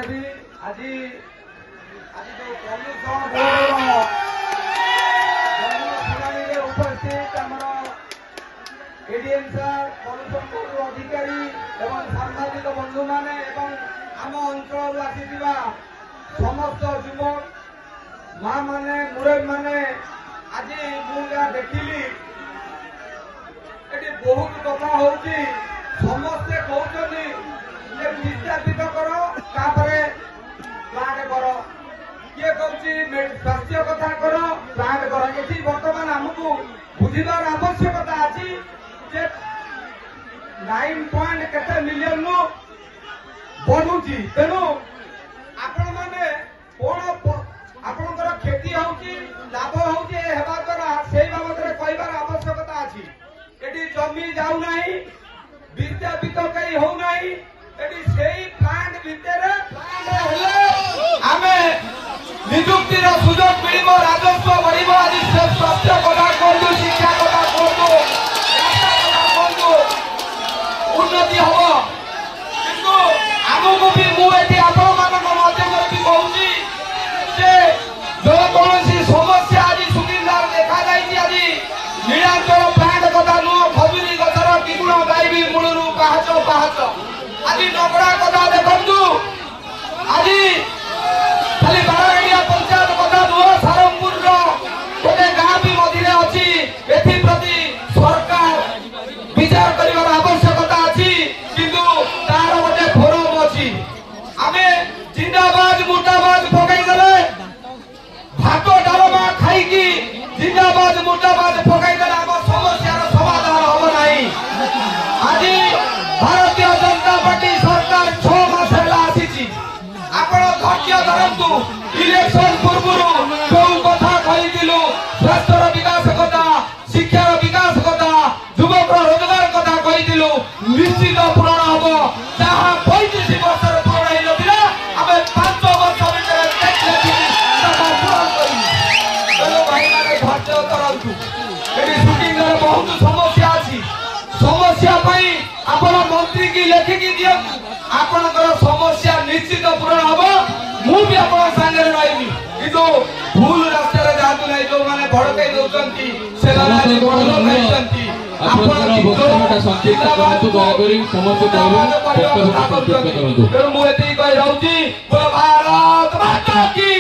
भी आज आज जो प्रदूषण बोर्ड शुणी उपस्थित एडीएम सर प्रदूषण बोर्ड अधिकारी एवं सांबादिक बंधु माने आम अंचल आसी समस्त युवक माँ माने मुरब्बी माने आज मुझे देखिली ये बहुत कथा होची समस्ते कहते विस्थापित करो प्लांट करो किए कहूँ स्वास्थ्य कथा करो प्लांट करो ये बर्तमान आमको बुझार आवश्यकता अच्छी 9 पॉइंट केते मिलियन बढ़ुची तेणु आपण मैंने कौन आपणकर क्षति होची लाभ होची हेबा द्वारा से बाबद कहबार आवश्यकता अच्छी ये जमी जाऊ नहीं विद्यापित कई हो नहीं ये प्लांट भितर आमे निजुक्तिर सुजोग मिल राजस्व बढ़ आज स्वास्थ्य कथा करूँ शिक्षा कथा करूँ उन्नति हम किंतु आमको भी मुझे आपण माध्यम कहूँ जो कौन समस्या आज सुखिंदार देखा जाए आज नीलांचल प्लांट कथा नुह खजुरी गचर किगुण गायबी मूलर पाहाच पाहाच आज नगड़ा कथा देखु आज खाली बारागाड़िया पंचायत कथा नुह सारंगपुर गोटे गाँ भी मझे अच्छी एप्रति सरकार विचार कर आवश्यकता अच्छी किंतु तार गोटे फोरम अच्छी आम जिंदाबाद मुर्दाबाद पकईदे भात डालमा खाई जिंदाबाद मुर्दाबाद पकईदे आम समस्या समाधान हम ना आज भारतीय जनता पार्टी सरकार 6 मास आसी आपण धैर्य धरतु इलेक्शन पूर्व जो कथा कही स्वास्थ्य विकास कथा शिक्षार विकास कथा युवक रोजगार कथा कही निश्चित पूरण हम जहाँ 35 वर्ष पूरण होता आम 5 वर्ष धैर्य बहुत समस्या अच्छी समस्या आपण मंत्री की लेखिकी दियंतु आपणकर समस्या निश्चित पूरण हम मुझे आपण सांगे रही किंतु भूल रास्ता जातु नहीं जो मैंने भड़कई दौरान से भारत माता की